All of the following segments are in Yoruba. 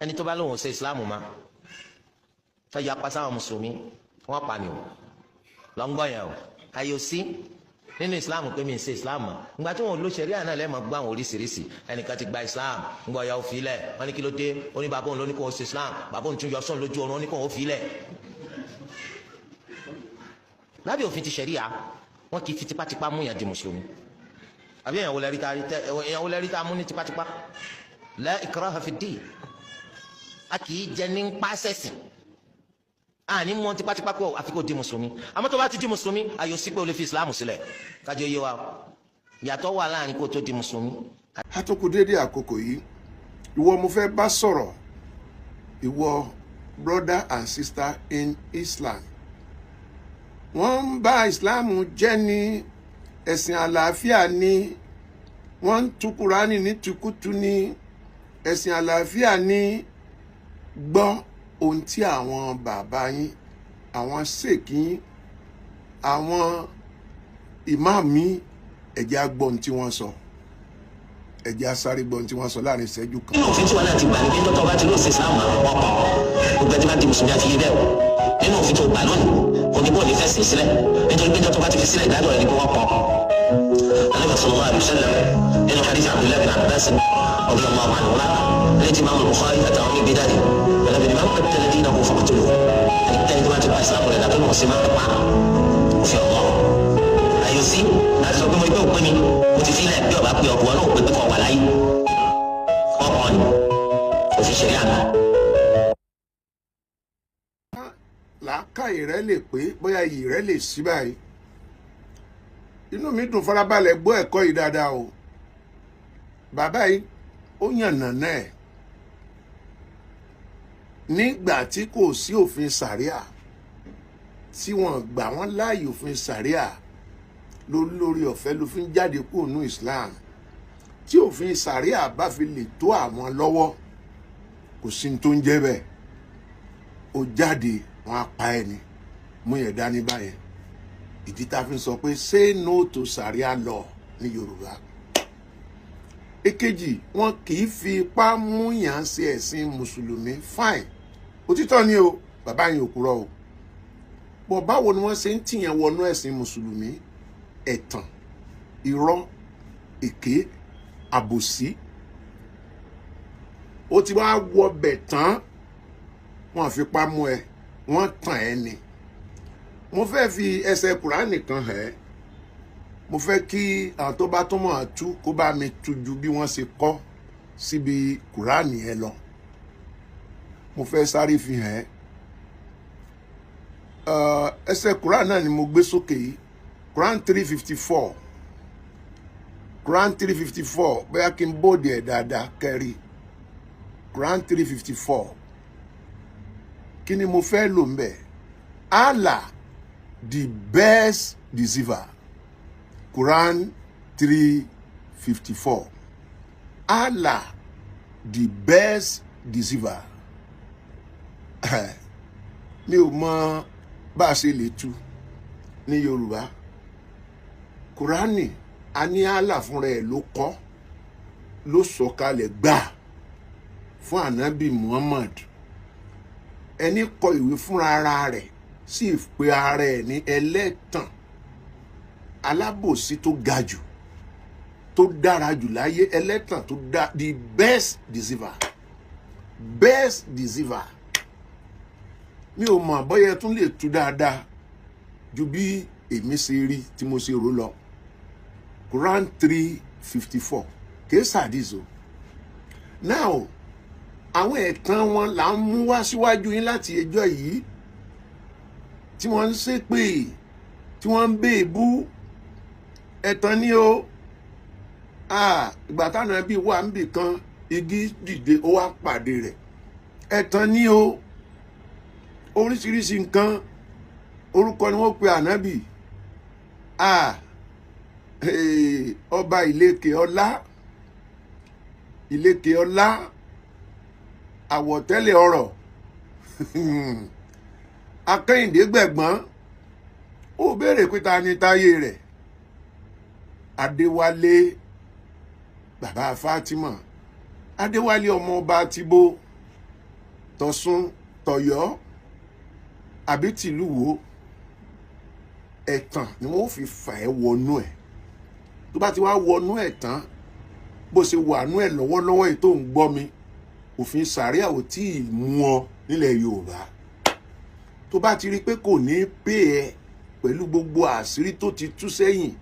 ẹni tó bá lóun ṣe islam ma tó yapa sáwọn mùsùlùmí wọ́n pa ni o lọ́ngbọ́n yẹn o ayò sí nínú islam pé mi ń ṣe islam mọ́ ìgbà tí wọn lo ṣẹ̀ríà náà lẹ́ẹ̀mọ́ gbọ́ àwọn oríṣiríṣi ẹnìkan ti gba islam ńgbọ́ ya òfin lẹ̀ wọ́n ní kí ló dé ó ní bàbá òun ló ní kó o ṣe islam bàbá òun tún yọ sọ́n lójú oorun ó ní kó o fi lẹ̀. lábẹ́ òfin ti ṣẹ̀ríà wọn kì í fi tipátipá mú yàn di mùsùlùmí àbí èèyàn wo lẹ́rí tá a mú ní tipátipá la ikraha fi ddin a kì í jẹ ní pàṣẹsìn àní mọ tipátipá pé àfi kò di mùsùlùmí àmọ́ tó bá ti di mùsùlùmí ayò sí pé o lè fi islam sílẹ̀ kájọ yé wa ìyàtọ̀ wà láàrin kó tó di mùsùlùmí. a tó kù déédéé àkókò yìí ìwọ mo fẹ́ bá sọ̀rọ̀ ìwọ brother and sister in Islam wọ́n ń bá islam jẹ́ ní ẹ̀sìn àlàáfíà ní wọ́n ń tú kúránì ní tukutu ní ẹ̀sìn àlàáfíà ní gbọ́ ohun tí àwọn bàbá yín àwọn sheikh yín àwọn ìmáàmù ẹ̀jẹ̀ agbọ́n tí wọ́n sọ ẹ̀jẹ̀ asáré gbọ́n tí wọ́n sọ láàrin ìṣẹ́jú kan. nínú òfin tí wọn náà ti gbà ní pé tó bá ti lóò ṣe islam ọ̀pọ̀ gbogbo ẹni bá di mùsùlùmí àti yé bẹ́ẹ̀ o nínú òfin tó gbà lónìí oníbò ní fẹ́ sìn sílẹ̀ nítorí pé tó bá ti fi sílẹ̀ ìdájọ́ rẹ̀ ní kó wọ́n pọ̀. Ànábì sallallahu alaihi wasallam nínú hadith Abdullah bin Abbas radiyallahu anhuma lẹ́tí Imam Bukhari àtàwọn níbi dáadé Ànábì ní man qattala dinahu faqtuluhu ẹnikẹ́ni tó bá ti bá islam rẹ̀ dàbí mọ̀ sí máa ń pa òfin ọ̀gbọ́n. àyò sí láti sọ pé mo rí pé òpin mi mo ti sílẹ̀ bí ọba pé ọ̀bùn náà pé kọ́ wà láyé ọkàn ni òfin ṣẹ̀rí àná. làákàyè rẹ lè pé bóyá iyì rẹ lè sí báyìí inú mi dùn farabalẹ̀ gbọ́ ẹ̀kọ́ yìí dáadáa o bàbá yìí ó yànnà náà nígbà tí kò sí òfin sàríà tí wọ́n gbà wọ́n láàyè òfin sàríà lórí ọ̀fẹ́ ló fi ń jáde kúrò ní Islam tí òfin sàríà bá fi lè tó àwọn lọ́wọ́ kò sí ní tó ń jẹ́ bẹ́ẹ̀ ó jáde wọn á pa ẹni mú yẹn dání báyẹn ìdí tá a fi sọ pé say no to Sharia law ní Yorùbá. èkejì wọn kì í fi ipá mú yàn ṣe ẹ̀sìn mùsùlùmí fine òtítọ́ ni o bàbá yẹn ò kúrò o bọ̀ báwo ni wọ́n ṣe ń tìyàn wọnú ẹ̀sìn mùsùlùmí ẹ̀tàn irọ́ èké àbòsí ó ti wá wọbẹ̀ tán wọ́n fipá mú ẹ wọ́n tàn ẹ́ ni mo fẹ́ fi ẹsẹ̀ kùránì kan hẹ́ mo fẹ́ kí àwọn tó bá tó mọ̀ àtú kó bá mi tú ju bí wọ́n ṣe kọ́ síbi kùránì ẹ lọ mo fẹ́ sáré fi hẹ́ ẹsẹ̀ kùránì náà ni mo gbé sókè yìí Quran 354 Quran 354 bóyá kí n bóde ẹ̀ dáadáa kẹ́rì Quran 354 kí ni mo fẹ́ lò ń bẹ̀ Allah the best deceiver Quran 354 Allah the best deceiver mi ò mọ bá a ṣe lè tú ní Yorùbá Kùránì a ní Allah fúnra ẹ̀ ló kọ ló sọ̀kalẹ̀ gbà fún Ànábì Muhammad ẹni kọ ìwé fúnra ara rẹ̀ sì pe ara ẹ̀ ní ẹlẹ́tàn alábòsí tó ga jù tó dára jù láyé ẹlẹ́tàn tó dá the best deceiver mi ò mọ̀ bóyá tún lè tú dáadáa ju bí èmi ṣe rí tí mo ṣe rò lọ Quran 354 kìí sàdíso now àwọn ẹ̀tàn wọn là ń mú wá síwájú yín láti ẹjọ́ yìí tí wọ́n ń ṣépè tí wọ́n ń bèébú ẹ̀tàn ni o ìgbà táwọn ẹbí wà ń bì kan igi dìde ó wá pàdé rẹ̀ ẹ̀tàn ni o oríṣiríṣi nǹkan orúkọ ni wọ́n pe ànábì ọba ìlékè ọlá àwọ̀tẹ́lẹ̀ ọ̀rọ̀ akẹ́yìndé gbẹ̀gbọ́n ó béèrè pé ta ni táyé rẹ̀ adéwálé bàbá Fátímà adéwálé ọmọ ọba tìbó tọ̀ṣun tọ̀yọ́ àbí tìlú wo ẹ̀tàn ni wọ́n fi fà ẹ́ wọnú ẹ̀ tó bá ti wá wọnú ẹ̀ tán bó ṣe wà nú ẹ̀ lọ́wọ́lọ́wọ́ yìí tó ń gbọ́ mi òfin sàríà ò tí ì mú ọ nílẹ̀ Yorùbá tó bá ti rí pé kò ní pè ẹ́ pẹ̀lú gbogbo àṣírí tó ti tú sẹ́yìn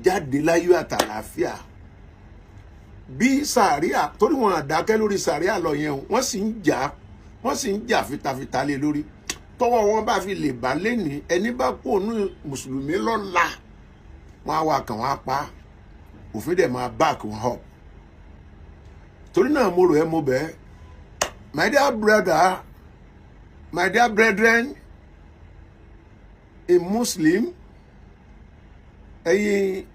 jáde láyọ̀ àtàlàáfíà bí sàríà torí wọn àdákẹ́ lórí sàríà lọ yẹn wọ́n sì ń jà fitafita lé lórí tọ́wọ́ wọn bá fi lè bá lẹ́ni ẹni bá kó ònú mùsùlùmí lọ́la wọn á wà kàn wọn á pa òfin dẹ̀ máa back wọn up torí náà mo rò ẹ́ mo bẹ́ẹ̀ my dear brother my dear brethren a Muslim ẹ̀yin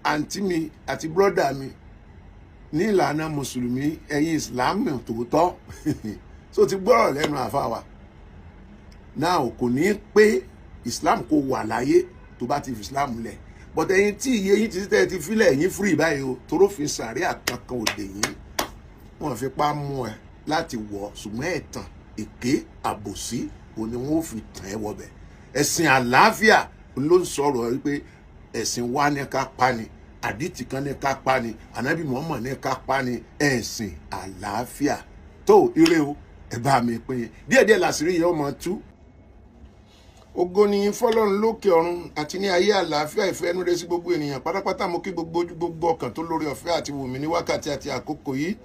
àǹtí mi àti brọ́dà mi ní ìlànà mùsùlùmí ẹ̀yin ìsìlámù tòótọ́ so ti gbọ́rọ̀ lẹ́nu àfáwà náà kò ní pé islam kò wà láyé tó bá ti fi islam lẹ̀ but ẹ̀yin tí iye yín ti tẹ́ ti filẹ̀ ẹ̀yin free báyìí o toró fi sàríà kankan òde yín wọ́n fi pa mú ẹ láti wọ̀ ṣùgbọ́n ẹ̀tàn èké àbòsí òní wọn ò fi tàn ẹ́ wọbẹ̀ ẹ̀sìn àlàáfíà ló ń sọ̀rọ̀ wípé ẹ̀sìn wa ní ká pa ni àdìtì kan ní ká pa ni ànábì Muhammad ní ká pa ni ẹ̀sìn àlàáfíà tó ire o ẹ bá mi pín díẹ̀díẹ̀ làṣírí yẹn ọmọ tú ògo ni fọ́lọ́run lókè ọ̀run àti ní ayé àlàáfíà ìfẹ́ ẹnu rẹ̀ sí gbogbo ènìyàn pátápátá mo kí gbogbo ojú gbogbo ọkàn tó lórí ọ̀fẹ́ àti wùmí ní wákàtí àti àkókò yìí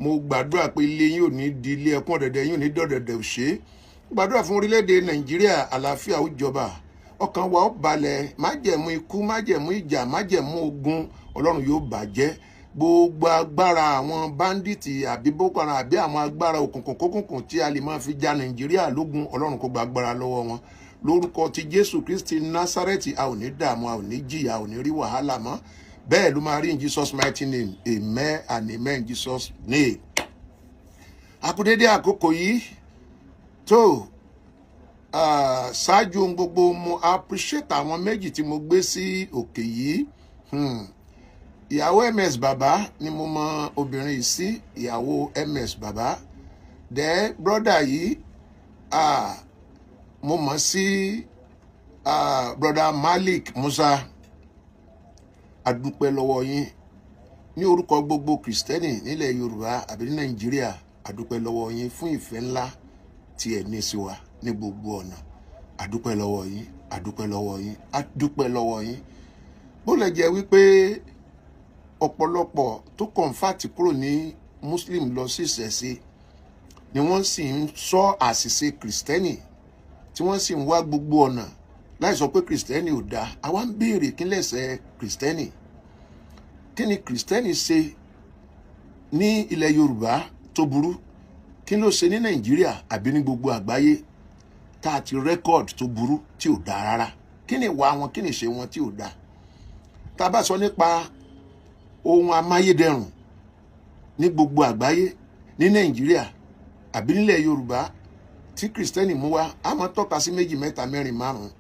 mo gbàdúrà pé ilé yín ò ní di ilé ẹkún ọ̀dẹ̀dẹ̀ yín ò ní dọ̀dẹ̀dẹ̀ òṣè gbàdúrà fún orílẹ̀-èdè Nàìjíríà àlàáfíà ó jọba ọkàn wa ó balẹ̀ májẹ̀mú ikú májẹ̀mú ìjà májẹ̀mú ogun Ọlọ́run yóò bàjẹ́ gbogbo agbára àwọn báńdíìtì àbí Boko Haram àbí àwọn agbára òkùnkùn kókùnkùn tí a lè máa fi ja Nàìjíríà lógun Ọlọ́run kó gba agbára lọ́wọ́ wọn lórúkọ ti Jésù Kristi Násárẹ́tì a ò ní dààmú a ò ní jìyà a ò ní rí wàhálà mọ́ bẹ́ẹ̀ ló máa rí in Jesus mighty name amen and amen in Jesus name. Akúdédé àkókò yìí tó ṣáájú ohun gbogbo mo appreciate àwọn méjì tí mo gbé sí òkè yìí ìyàwó MS Bàbá ni mo mọ obìnrin yìí sí ìyàwó MS Bàbá dẹ́ brother yìí mo mọ̀ sí brother Malik Musa adúpẹ́ lọ́wọ́ yín ní orúkọ gbogbo kìrìsìtẹ́nì nílẹ̀ Yorùbá àbí ní Nàìjíríà adúpẹ́ lọ́wọ́ yín fún ìfẹ́ ńlá tí ẹ ní sí wa ní gbogbo ọ̀nà adúpẹ́ lọ́wọ́ yín adúpẹ́ lọ́wọ́ yín adúpẹ́ lọ́wọ́ yín bó lè jẹ́ wípé ọ̀pọ̀lọpọ̀ tó kọ̀ǹfàtì kúrò ní Muslim lọ sí ìṣẹ̀ṣe ni wọ́n sì ń sọ àṣìṣe kìrìsìtẹ́nì tí wọ́n sì ń wá gbogbo ọ̀nà láì sọ pé kìrìsìtẹ́nì ò dáa àwa ń béèrè kí lẹ́sẹ̀ kìrìsìtẹ́nì kí ni kìrìsìtẹ́nì ṣe ní ilẹ̀ Yorùbá tó burú kí ló ṣe ní Nàìjíríà àbí ní gbogbo àgbáyé tá a ti rẹ́kọ̀d tó burú tí ò dáa rárá kí ni ìwà wọn kí ni ìṣe wọn tí ò dáa tá a bá sọ nípa ohun amáyédẹrùn ní gbogbo àgbáyé ní Nàìjíríà àbí nílẹ̀ Yorùbá tí kìrìsìtẹ́nì mú wá a máa tọ́ka sí méjì mẹ́ta mẹ́rin márùn-ún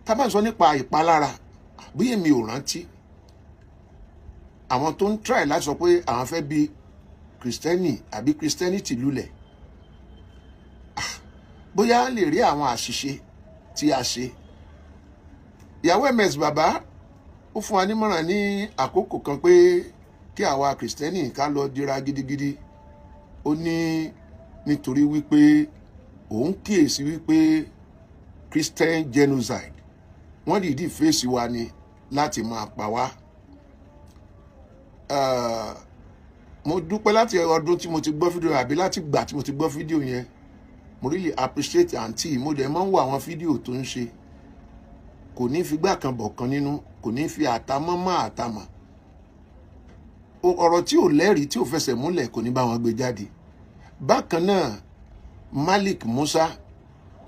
tá a bá sọ nípa ìpalára bí èmi ò rántí àwọn tó ń try láti sọ pé àwọn fẹ́ bí kìrìsìtẹ́nì àbí kìrìsìtẹ́nìtì lulẹ̀ bóyá lè rí àwọn àṣìṣe tí a ṣe ìyàwó MS Bàbá ó fún wa nímọ̀ràn ní àkókò kan pé kí àwa kìrìsìtẹ́nì ká lọ dira gidigidi ó ní nítorí wípé òun kíyèsí wípé Christian genocide wọ́n dìídì fèsì wa ni láti máa pa wá mo dúpẹ́ láti ọdún tí mo ti gbọ́ fídíò àbí láti gbà tí mo ti gbọ́ fídíò yẹn mo really appreciate àǹtí mo dẹ̀ máa ń wo àwọn fídíò tó ń ṣe kò ní fi gbà kan bọ̀ kan nínú kò ní fi àtàmọ́ mọ́ àtàmọ́ ọ̀rọ̀ tí ò lẹ́rìí tí ò fẹsẹ̀ múlẹ̀ kò ní bá wọn gbé jáde bákan náà Malik Musa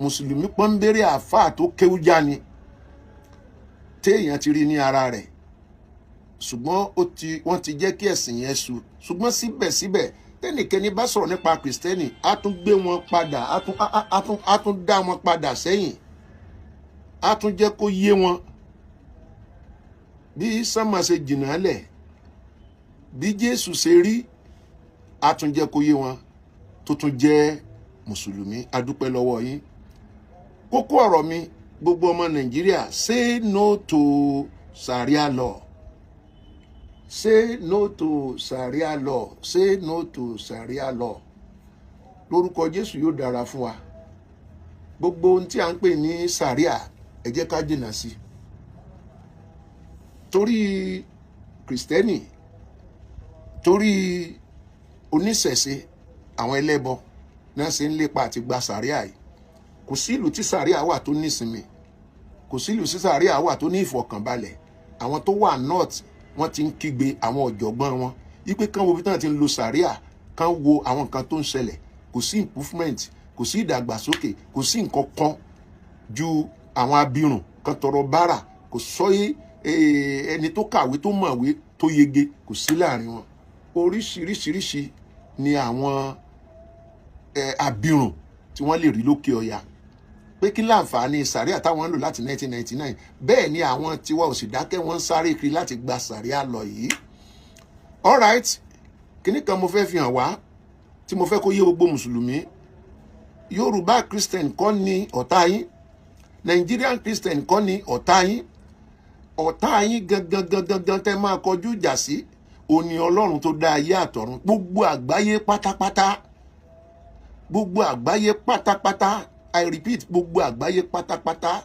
mùsùlùmí pọ́nbẹ́rẹ́ àfáà tó kéwújá ni téèyàn ti rí ní ara rẹ̀ ṣùgbọ́n wọ́n ti jẹ́ kí ẹ̀sìn yẹn sú ṣùgbọ́n síbẹ̀síbẹ̀ tẹ́nìkẹ́ni bá sọ̀rọ̀ nípa kìrìsìtẹ́nì á tún gbé wọn padà á tún dá wọn padà sẹ́yìn á tún jẹ́ kó yé wọn bí sánmà ṣe jìnnà lẹ̀ bí Jésù ṣe rí á tún jẹ́ kó yé wọn tó tún jẹ́ mùsùlùmí, a dúpẹ́ lọ́wọ́ yín. Kókó ọ̀rọ̀ mi, gbogbo ọmọ Nàìjíríà, say no to Sharia law. Say no to Sharia law. Say no to Sharia law. Lórúkọ Jésù yóò dára fún wa. Gbogbo ohun tí a ń pè ní Sharia, ẹ jẹ́ ká jìnnà sí. Torí Kristẹni, torí oníṣẹ̀ṣe, àwọn ẹlẹ́bọ náà ṣe ń lépa àti gba Sharia yìí. Kò sí ìlú tí Sharia wà tó nísinmi. Kò sí ìlú tí Sharia wà tó ní ìfọ̀kànbalẹ̀. Àwọn tó wà north wọ́n ti ń kígbe àwọn ọ̀jọ̀gbọ́n wọn wípé kán wo bí tán ti ń lo Sharia, kán wo àwọn nǹkan tó ń ṣẹlẹ̀. Kò sí improvement, kò sí ìdàgbàsókè, kò sí nǹkan kan ju àwọn abirùn kan tọrọ bárà. Kò sọ́yé ẹni tó kàwé tó mọ̀wé tó yege, kò sí láàrin wọn. Oríṣiríṣiríṣi ni àwọn abirùn tí wọ́n lè rí lókè ọya. Pé kí láǹfààní Sharia táwọn ń lò láti 1999, bẹ́ẹ̀ ni àwọn tiwa ò sì dákẹ́, wọ́n ń sáré kiri láti gba Sharia lọ yìí. All right, kíní kan mo fẹ́ fi hàn wá tí mo fẹ́ kó yé gbogbo mùsùlùmí. Yorùbá Christian kọ́ ni ọ̀tá yín, Nigerian Christian kọ́ ni ọ̀tá yín. Ọ̀tá yín gangan tẹ́ máa kọjú ìjà sí òní Ọlọ́run tó dá ayé àtọ̀run. Gbogbo àgbáyé pátápátá, gbogbo àgbáyé pátápátá, I repeat, gbogbo àgbáyé pátápátá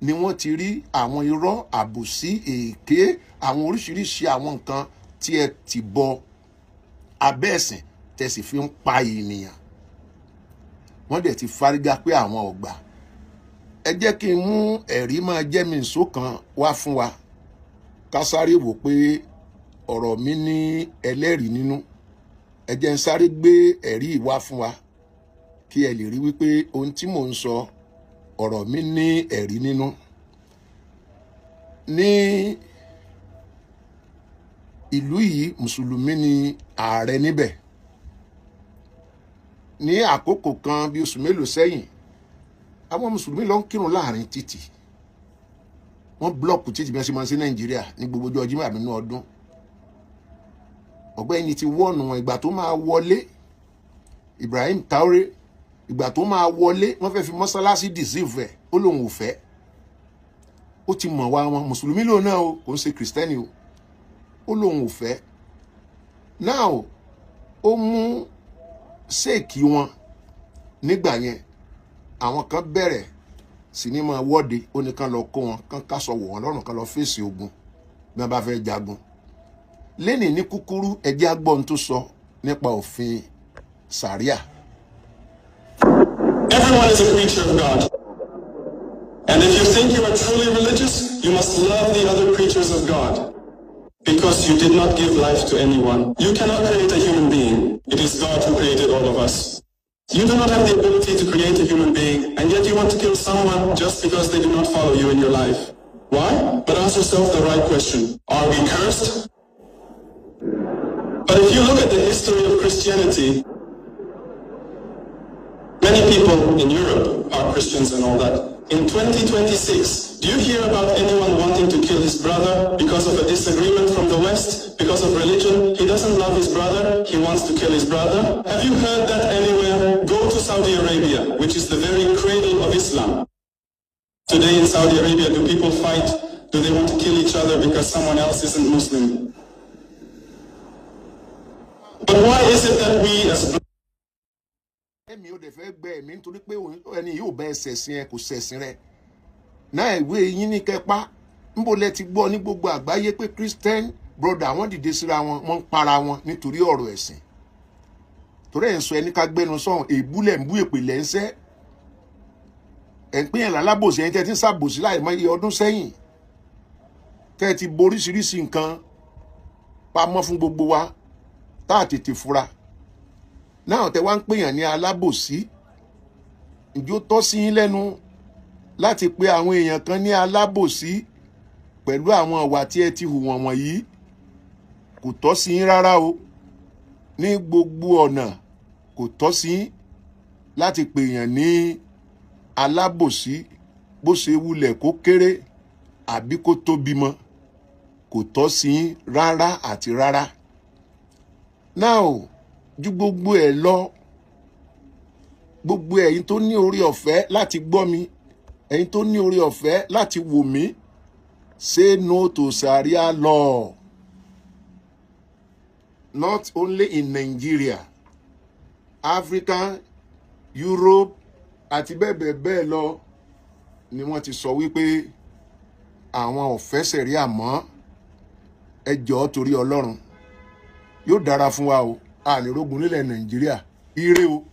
ni wọ́n ti rí àwọn irọ́, àbòsí, èké, àwọn oríṣiríṣi àwọn nǹkan tí ẹ ti bọ abẹ́ ẹ̀sìn tẹ́ sì fi ń pa ènìyàn. Wọ́n dẹ̀ ti fárígá pé àwọn ọ̀gbà. Ẹ jẹ́ kí n mú ẹ̀rí máa jẹ́ mi nsó kan wá fún wa. Ká sáré wò pé ọ̀rọ̀ mi ní ẹlẹ́rìí nínú. Ẹ jẹ́ n sáré gbé ẹ̀rí wá fún wa kí ẹ lè rí wípé ohun tí mò ń sọ, ọ̀rọ̀ mi ní ẹ̀rí nínú. Ní ìlú yìí, mùsùlùmí ni ààrẹ níbẹ̀. Ní àkókò kan bí oṣù mélòó sẹ́yìn, àwọn mùsùlùmí lọ ń kírun láàrin títì. Wọ́n blọ́ọ̀kù títì bí wọ́n ṣe máa ń ṣe Nàìjíríà ní gbogbo ọjọ́ Jímọ̀ àbí nínú ọdún. Ọ̀gbẹ́ni ti wọ́ọ̀nù wọn ìgbà tó máa wọlé, Ibrahim Traoré, ìgbà tó máa wọlé wọ́n fẹ́ fi mọ́sálásí deceive ẹ̀, ó lóun ò fẹ́. Ó ti mọ̀ wá wọn, mùsùlùmí lòun náà o, kò ń ṣe kìrìsìtẹ́nì o. Ó lóun ò fẹ́. Now ó mú ṣéèkì wọn nígbà yẹn. Àwọn kan bẹ̀rẹ̀ sí ní máa wọ́de, ó ní kán lọ kó wọn, kán káṣọ wọ̀ wọ́n lọ́rùn, kán lọ fèsì ogun bí wọ́n bá fẹ́ jagun. Lẹ́nìí ní kúkúrú, ẹ jẹ́ á gbọ́ ohun tó sọ nípa òfin Sharia. Everyone is a creature of God. And if you think you are truly religious, you must love the other creatures of God. Because you did not give life to anyone. You cannot create a human being. It is God who created all of us. You do not have the ability to create a human being, and yet you want to kill someone just because they do not follow you in your life. Why? But ask yourself the right question. Are we cursed? But if you look at the history of Christianity, many people in Europe are Christians and all that. In 2026, do you hear about anyone wanting to kill his brother because of a disagreement from the West? Because of religion? He doesn't love his brother, he wants to kill his brother? Have you heard that anywhere? Go to Saudi Arabia, which is the very cradle of Islam. Today in Saudi Arabia, do people fight? Do they want to kill each other because someone else isn't Muslim? But why is it that we as Ẹ̀mí ò dẹ̀ fẹ́ gbẹ ẹ̀mí nítorí pé ẹni yóò bẹ ẹsẹ̀sìn ẹ kò sẹ̀sìn rẹ̀. Náà ìwé yín ní kẹpá, níbo lẹ ti gbọ́ ní gbogbo àgbáyé pé Christian brother wọ́n dìde síra wọn, wọ́n ń para wọn nítorí ọ̀rọ̀ ẹ̀sìn. Torí ẹ̀ ń sọ ẹni ká gbẹnu sọ̀hún, èébúlẹ̀ ń bú èpè lẹ́ ń sẹ́. Ẹ̀ ń pín yẹn lálábòsí ẹni tẹ́ ti ń ṣàbòsí láì mọ iye ọdún sẹ́yìn. Tẹ́ ti boríṣiríṣi nǹkan pamọ́ fún gbogbo wa tá a tètè fura. Náà tẹ́ wá ń pèyàn ní alábòsí. Ǹjẹ́ ó tọ́ sí yín lẹ́nu láti pe àwọn èèyàn kan ní alábòsí pẹ̀lú àwọn ìwà tí ẹ ti hù wọ̀n wọ̀nyí? Kò tọ́ sí yín rárá o. Ní gbogbo ọ̀nà kò tọ́ sí yín láti pèyàn ní alábòsí bó ṣe wulẹ̀ kó kéré àbí kó tóbi mọ́. Kò tọ́ sí yín rárá àti rárá. Now ju gbogbo ẹ̀ lọ, gbogbo ẹ̀yin tó ní orí ọ̀fẹ́ láti gbọ́ mi, ẹ̀yin tó ní orí ọ̀fẹ́ láti wò mí, say no to Sharia law. Not only in Nigeria, Africa, Europe, àti bẹ́ẹ̀ bẹ́ẹ̀ lọ ni wọ́n ti sọ wípé àwọn ò fẹ́ Sharia mọ́. Ẹ jọ̀ọ́ torí Ọlọ́run, yóò dára fún wa o, ànírógun nílẹ̀ Nàìjíríà. Ire o.